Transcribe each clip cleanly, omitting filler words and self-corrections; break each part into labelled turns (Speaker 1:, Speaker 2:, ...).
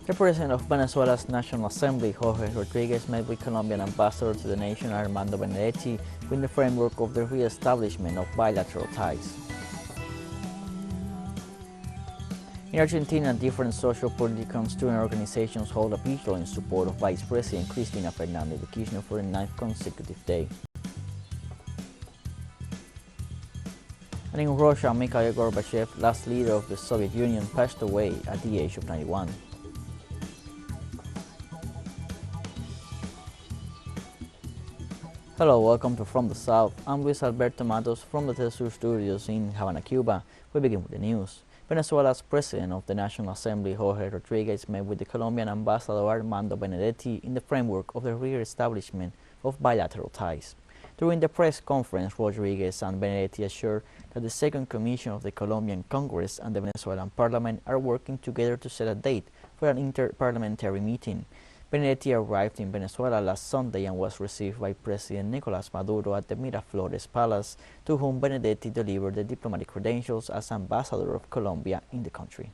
Speaker 1: The President of Venezuela's National Assembly, Jorge Rodriguez, met with Colombian Ambassador to the nation, Armando Benedetti, within the framework of the re-establishment of bilateral ties. In Argentina, different social, political, and student organizations hold a vigil in support of Vice President Cristina Fernández de Kirchner for the 9th consecutive day. And in Russia, Mikhail Gorbachev, last leader of the Soviet Union, passed away at the age of 91. Hello, welcome to From the South. I'm Luis Alberto Matos from the teleSUR studios in Havana, Cuba. We begin with the news. Venezuela's President of the National Assembly, Jorge Rodriguez, met with the Colombian Ambassador Armando Benedetti in the framework of the re-establishment of bilateral ties. During the press conference, Rodriguez and Benedetti assured that the Second Commission of the Colombian Congress and the Venezuelan Parliament are working together to set a date for an inter-parliamentary meeting. Benedetti arrived in Venezuela last Sunday and was received by President Nicolas Maduro at the Miraflores Palace, to whom Benedetti delivered the diplomatic credentials as ambassador of Colombia in the country.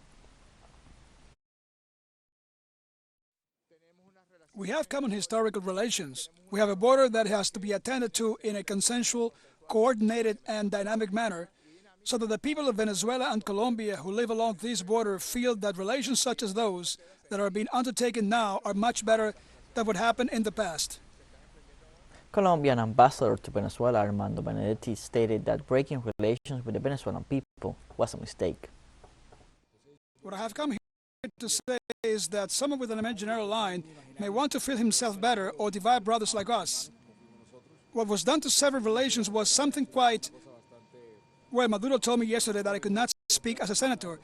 Speaker 2: We have common historical relations. We have a border that has to be attended to in a consensual, coordinated, and dynamic manner, so that the people of Venezuela and Colombia who live along this border feel that relations such as those that are being undertaken now are much better than what happened in the past.
Speaker 1: Colombian ambassador to Venezuela, Armando Benedetti, stated that breaking relations with the Venezuelan people was a mistake.
Speaker 2: What I have come here to say is that someone with an imaginary line may want to feel himself better or divide brothers like us. What was done to sever relations was something quite... Well, Maduro told me yesterday that I could not speak as a senator.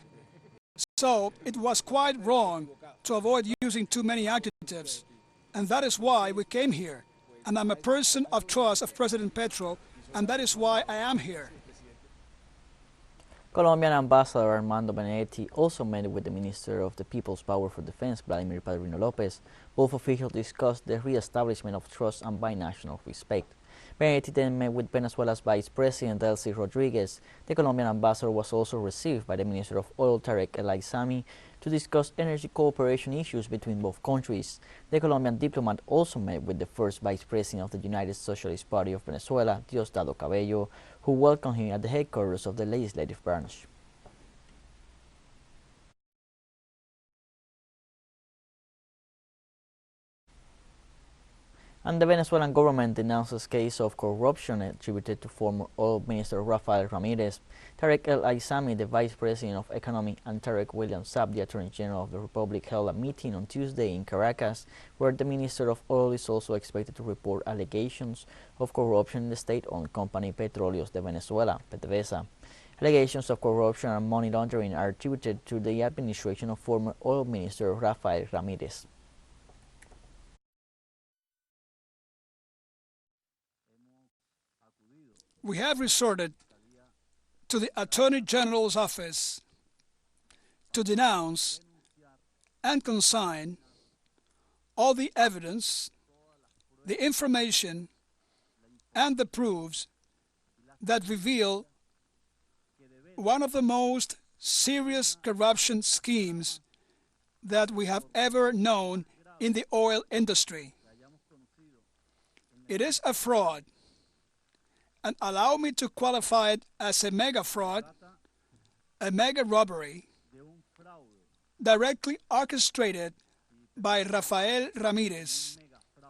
Speaker 2: So it was quite wrong to avoid using too many adjectives. And that is why we came here. And I'm a person of trust of President Petro, and that is why I am here.
Speaker 1: Colombian Ambassador Armando Benedetti also met with the Minister of the People's Power for Defense, Vladimir Padrino Lopez. Both officials discussed the re-establishment of trust and binational respect. Benedetti then met with Venezuela's Vice President, Jorge Rodriguez. The Colombian ambassador was also received by the Minister of Oil, Tarek El Aissami, to discuss energy cooperation issues between both countries. The Colombian diplomat also met with the first Vice President of the United Socialist Party of Venezuela, Diosdado Cabello, who welcomed him at the headquarters of the legislative branch. And the Venezuelan government denounces case of corruption attributed to former oil minister Rafael Ramirez. Tarek El Aissami, the Vice President of Economy, and Tarek William Saab, the Attorney General of the Republic, held a meeting on Tuesday in Caracas, where the Minister of Oil is also expected to report allegations of corruption in the state-owned company Petróleos de Venezuela, PDVSA. Allegations of corruption and money laundering are attributed to the administration of former oil minister Rafael Ramirez.
Speaker 2: We have resorted to the Attorney General's office to denounce and consign all the evidence, the information, and the proofs that reveal one of the most serious corruption schemes that we have ever known in the oil industry. It is a fraud, and allow me to qualify it as a mega fraud, a mega robbery, directly orchestrated by Rafael Ramirez,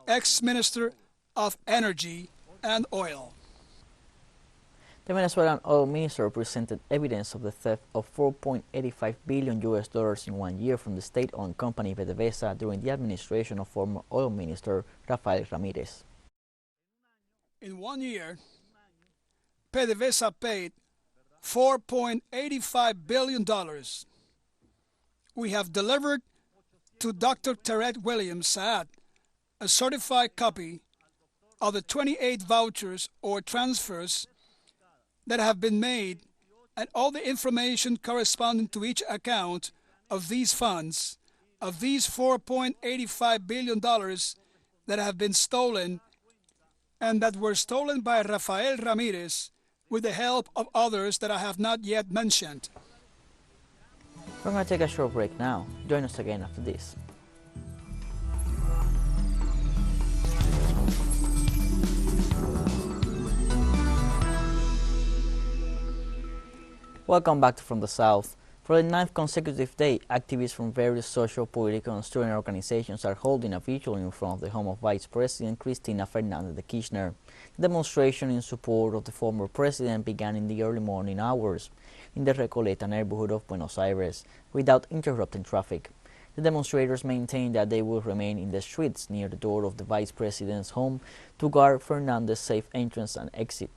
Speaker 2: ex-Minister of Energy and Oil.
Speaker 1: The Venezuelan oil minister presented evidence of the theft of $4.85 billion in 1 year from the state-owned company PDVSA during the administration of former oil minister Rafael Ramirez.
Speaker 2: In 1 year, PDVSA paid $4.85 billion. We have delivered to Dr. Tarek William Saad a certified copy of the 28 vouchers or transfers that have been made, and all the information corresponding to each account of these funds, of these $4.85 billion that have been stolen and that were stolen by Rafael Ramirez with the help of others that I have not yet mentioned.
Speaker 1: We're going to take a short break now. Join us again after this. Welcome back to From the South. For the 9th consecutive day, activists from various social, political and student organizations are holding a vigil in front of the home of Vice President Cristina Fernández de Kirchner. The demonstration in support of the former president began in the early morning hours in the Recoleta neighborhood of Buenos Aires without interrupting traffic. The demonstrators maintain that they will remain in the streets near the door of the vice president's home to guard Fernández's safe entrance and exit.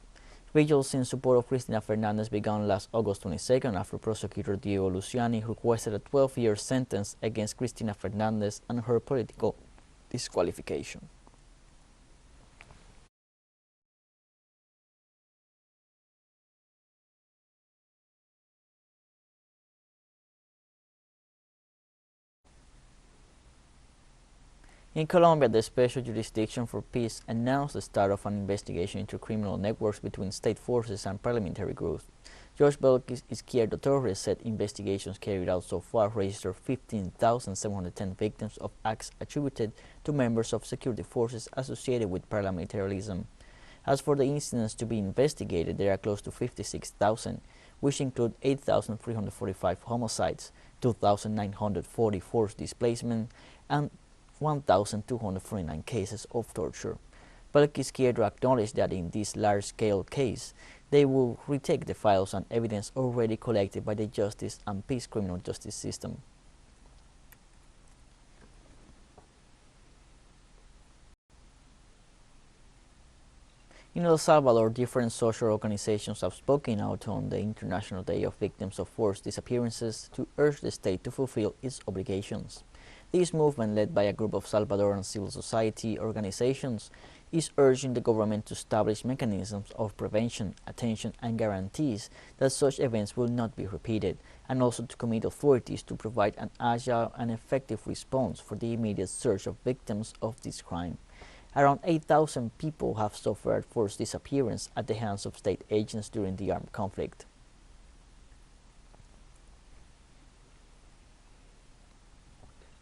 Speaker 1: Vigils in support of Cristina Fernández began last August 22nd after prosecutor Diego Luciani requested a 12-year sentence against Cristina Fernández and her political disqualification. In Colombia, the Special Jurisdiction for Peace announced the start of an investigation into criminal networks between state forces and paramilitary groups. Judge Belkis Izquierdo Torres said investigations carried out so far registered 15,710 victims of acts attributed to members of security forces associated with paramilitarism. As for the incidents to be investigated, there are close to 56,000, which include 8,345 homicides, 2,940 forced displacement, and 1,249 cases of torture. Belkis Izquierdo acknowledged that in this large-scale case, they will retake the files and evidence already collected by the justice and peace criminal justice system. In El Salvador, different social organizations have spoken out on the International Day of Victims of Forced Disappearances to urge the state to fulfill its obligations. This movement, led by a group of Salvadoran civil society organizations, is urging the government to establish mechanisms of prevention, attention and guarantees that such events will not be repeated, and also to commit authorities to provide an agile and effective response for the immediate search of victims of this crime. Around 8,000 people have suffered forced disappearance at the hands of state agents during the armed conflict.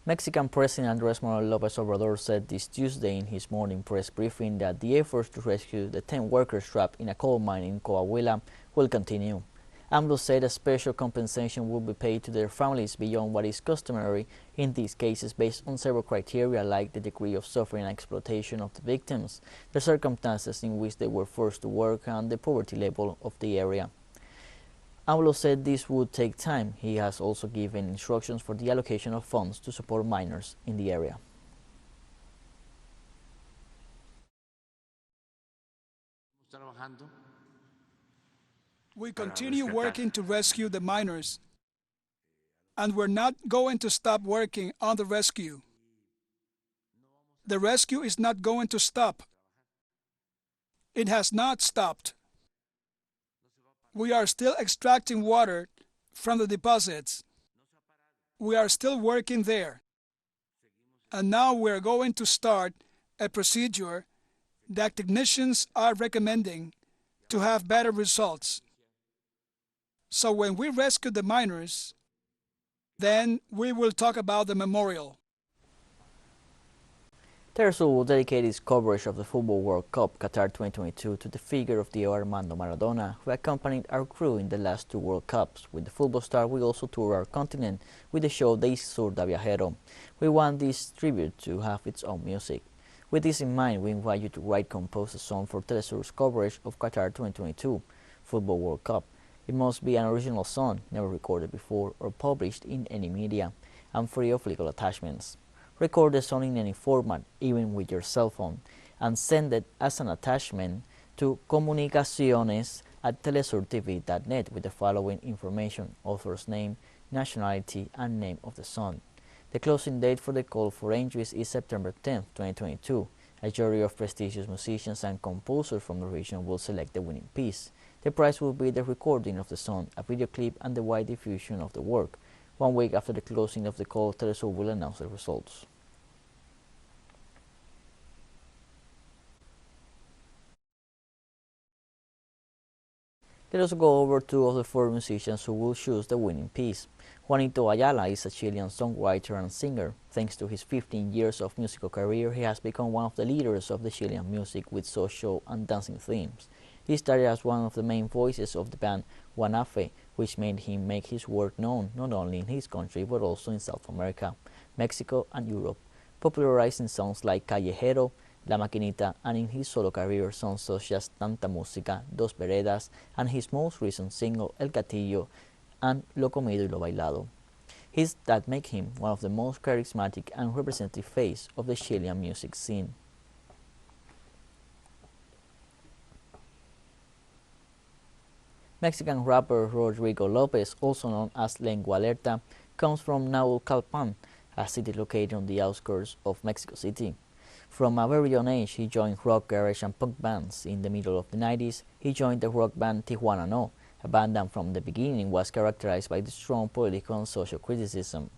Speaker 1: Mexican President Andrés Manuel López Obrador said this Tuesday in his morning press briefing that the efforts to rescue the 10 workers trapped in a coal mine in Coahuila will continue. AMLO said a special compensation will be paid to their families beyond what is customary in these cases based on several criteria like the degree of suffering and exploitation of the victims, the circumstances in which they were forced to work, and the poverty level of the area. AMLO said this would take time. He has also given instructions for the allocation of funds to support miners in the area.
Speaker 2: We continue working to rescue the miners, and we're not going to stop working on the rescue. The rescue is not going to stop. It has not stopped. We are still extracting water from the deposits. We are still working there. And now we're going to start a procedure that technicians are recommending to have better results. So when we rescue the miners, then we will talk about the memorial.
Speaker 1: teleSUR will dedicate its coverage of the Football World Cup Qatar 2022 to the figure of Diego Armando Maradona, who accompanied our crew in the last 2 World Cups. With the football star, we also tour our continent with the show Sur da Viajero. We want this tribute to have its own music. With this in mind, we invite you to write compose a song for teleSUR's coverage of Qatar 2022 Football World Cup. It must be an original song, never recorded before or published in any media, and free of legal attachments. Record the song in any format, even with your cell phone, and send it as an attachment to comunicaciones@telesurtv.net with the following information: author's name, nationality, and name of the song. The closing date for the call for entries is September 10, 2022. A jury of prestigious musicians and composers from the region will select the winning piece. The prize will be the recording of the song, a video clip, and the wide diffusion of the work. 1 week after the closing of the call, teleSUR will announce the results. Let us go over two of the four musicians who will choose the winning piece. Juanito Ayala is a Chilean songwriter and singer. Thanks to his 15 years of musical career, he has become one of the leaders of the Chilean music with social and dancing themes. He started as one of the main voices of the band Guanafe, which made him make his work known not only in his country but also in South America, Mexico and Europe, popularizing songs like Callejero, La Maquinita, and in his solo career songs such as Tanta Música, Dos Veredas, and his most recent single El Castillo and Lo Comido y Lo Bailado. Hits that make him one of the most charismatic and representative face of the Chilean music scene. Mexican rapper Rodrigo Lopez, also known as Lengua Alerta, comes from Naucalpan, a city located on the outskirts of Mexico City. From a very young age, he joined rock, garage, and punk bands. In the middle of the 90s, he joined the rock band Tijuana No, a band that from the beginning was characterized by the strong political and social criticism.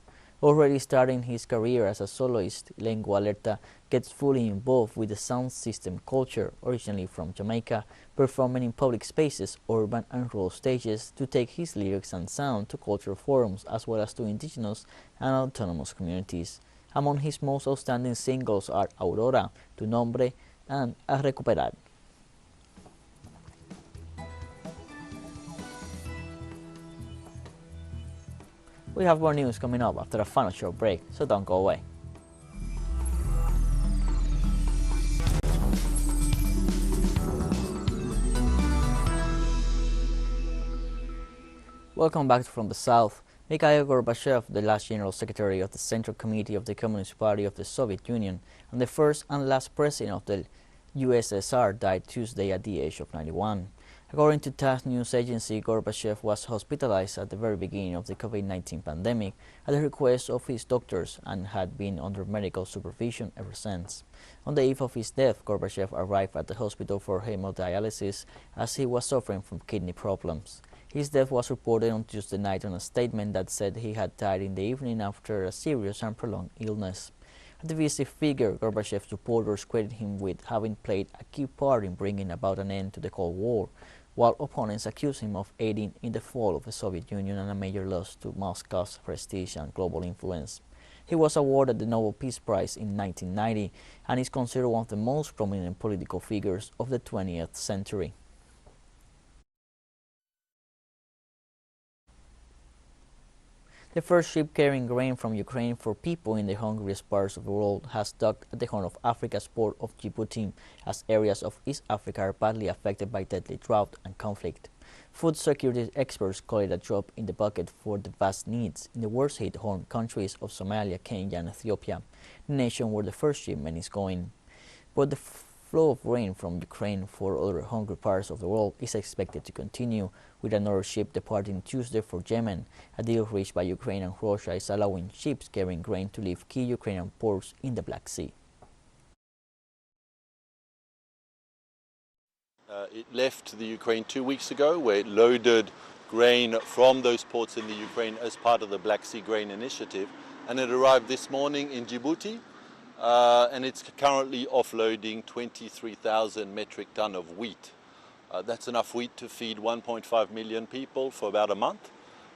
Speaker 1: Already starting his career as a soloist, Lengua Alerta gets fully involved with the sound system culture, originally from Jamaica, performing in public spaces, urban and rural stages to take his lyrics and sound to cultural forums as well as to indigenous and autonomous communities. Among his most outstanding singles are Aurora, Tu Nombre, and A Recuperar. We have more news coming up after a final short break, so don't go away. Welcome back from the South. Mikhail Gorbachev, the last General Secretary of the Central Committee of the Communist Party of the Soviet Union and the first and last president of the USSR, died Tuesday at the age of 91. According to TASS news agency, Gorbachev was hospitalized at the very beginning of the COVID-19 pandemic at the request of his doctors and had been under medical supervision ever since. On the eve of his death, Gorbachev arrived at the hospital for hemodialysis as he was suffering from kidney problems. His death was reported on Tuesday night on a statement that said he had died in the evening after a serious and prolonged illness. A divisive figure, Gorbachev's supporters credit him with having played a key part in bringing about an end to the Cold War, while opponents accuse him of aiding in the fall of the Soviet Union and a major loss to Moscow's prestige and global influence. He was awarded the Nobel Peace Prize in 1990 and is considered one of the most prominent political figures of the 20th century. The first ship carrying grain from Ukraine for people in the hungriest parts of the world has docked at the Horn of Africa's port of Djibouti, as areas of East Africa are badly affected by deadly drought and conflict. Food security experts call it a drop in the bucket for the vast needs in the worst-hit Horn countries of Somalia, Kenya, and Ethiopia, the nation where the first shipment is going. But the flow of grain from Ukraine for other hungry parts of the world is expected to continue, with another ship departing Tuesday for Yemen. A deal reached by Ukraine and Russia is allowing ships carrying grain to leave key Ukrainian ports in the Black Sea.
Speaker 3: It left the Ukraine 2 weeks ago, where it loaded grain from those ports in the Ukraine as part of the Black Sea Grain Initiative, and it arrived this morning in Djibouti, and it's currently offloading 23,000 metric ton of wheat. That's enough wheat to feed 1.5 million people for about a month,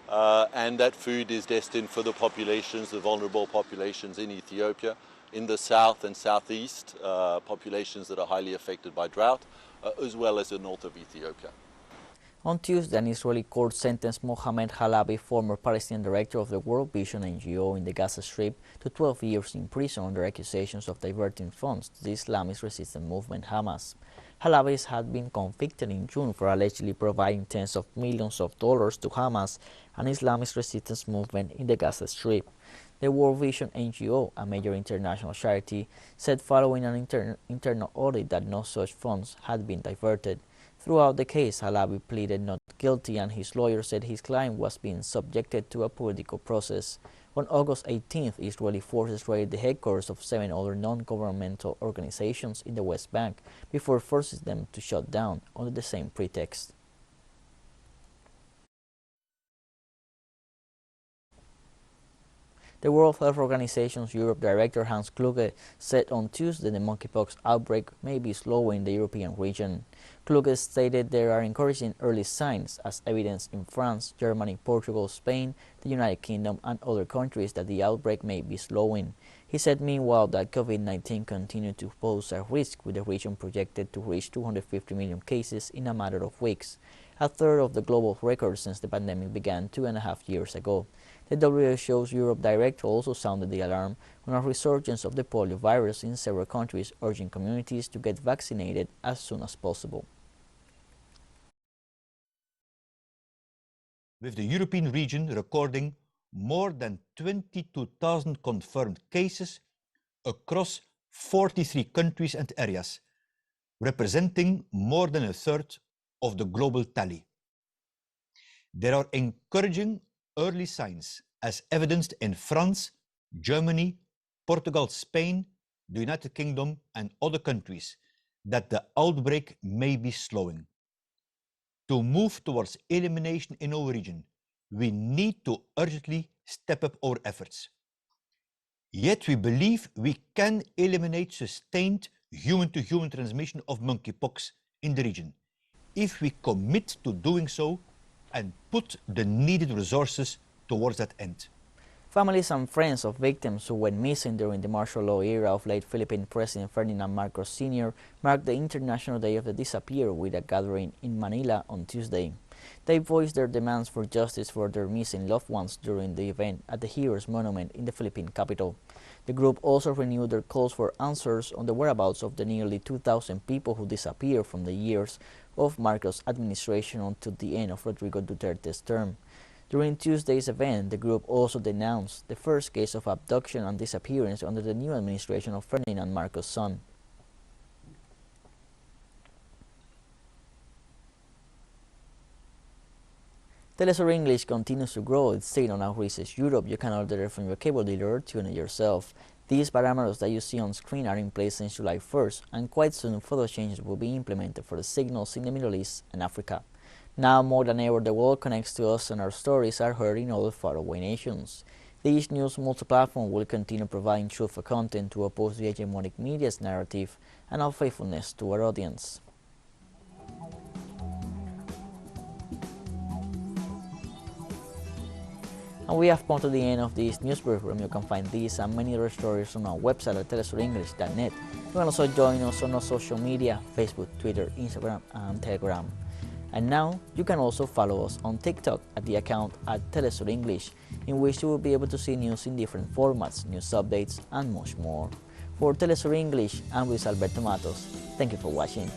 Speaker 3: and that food is destined for the populations, the vulnerable populations in Ethiopia, in the south and southeast, populations that are highly affected by drought, as well as the north of Ethiopia.
Speaker 1: On Tuesday, an Israeli court sentenced Mohammed Halabi, former Palestinian director of the World Vision NGO in the Gaza Strip, to 12 years in prison under accusations of diverting funds to the Islamist resistance movement Hamas. Halabi had been convicted in June for allegedly providing tens of millions of dollars to Hamas, an Islamist resistance movement in the Gaza Strip. The World Vision NGO, a major international charity, said following an internal audit that no such funds had been diverted. Throughout the case, Halabi pleaded not guilty, and his lawyer said his client was being subjected to a political process. On August 18th, Israeli forces raided the headquarters of 7 other non-governmental organizations in the West Bank before forcing them to shut down under the same pretext. The World Health Organization's Europe Director Hans Kluge said on Tuesday the monkeypox outbreak may be slowing in the European region. Kluge stated there are encouraging early signs, as evidenced in France, Germany, Portugal, Spain, the United Kingdom and other countries, that the outbreak may be slowing. He said meanwhile that COVID-19 continued to pose a risk, with the region projected to reach 250 million cases in a matter of weeks, a third of the global record since the pandemic began 2.5 years ago. The WHO's Europe Director also sounded the alarm on a resurgence of the polio virus in several countries, urging communities to get vaccinated as soon as possible.
Speaker 4: With the European region recording more than 22,000 confirmed cases across 43 countries and areas, representing more than a third of the global tally. There are encouraging early signs, as evidenced in France, Germany, Portugal, Spain, the United Kingdom and other countries, that the outbreak may be slowing. To move towards elimination in our region, we need to urgently step up our efforts. Yet we believe we can eliminate sustained human-to-human transmission of monkeypox in the region, if we commit to doing so and put the needed resources towards that end.
Speaker 1: Families and friends of victims who went missing during the martial law era of late Philippine President Ferdinand Marcos Sr. marked the International Day of the Disappeared with a gathering in Manila on Tuesday. They voiced their demands for justice for their missing loved ones during the event at the Heroes Monument in the Philippine capital. The group also renewed their calls for answers on the whereabouts of the nearly 2,000 people who disappeared from the years of Marcos' administration until the end of Rodrigo Duterte's term. During Tuesday's event, the group also denounced the first case of abduction and disappearance under the new administration of Ferdinand Marcos' son. teleSUR English continues to grow its signal now reaches Europe. You can order it from your cable dealer or tune it yourself. These parameters that you see on screen are in place since July 1st, and quite soon further changes will be implemented for the signals in the Middle East and Africa. Now more than ever, the world connects to us and our stories are heard in other faraway nations. This news multi-platform will continue providing truthful content to oppose the hegemonic media's narrative and our faithfulness to our audience. And we have come to the end of this news program. You can find these and many other stories on our website at telesurenglish.net. You can also join us on our social media, Facebook, Twitter, Instagram, and Telegram. And now you can also follow us on TikTok at the account at teleSUR English, in which you will be able to see news in different formats, news updates, and much more. For teleSUR English, I'm Luis Alberto Matos. Thank you for watching.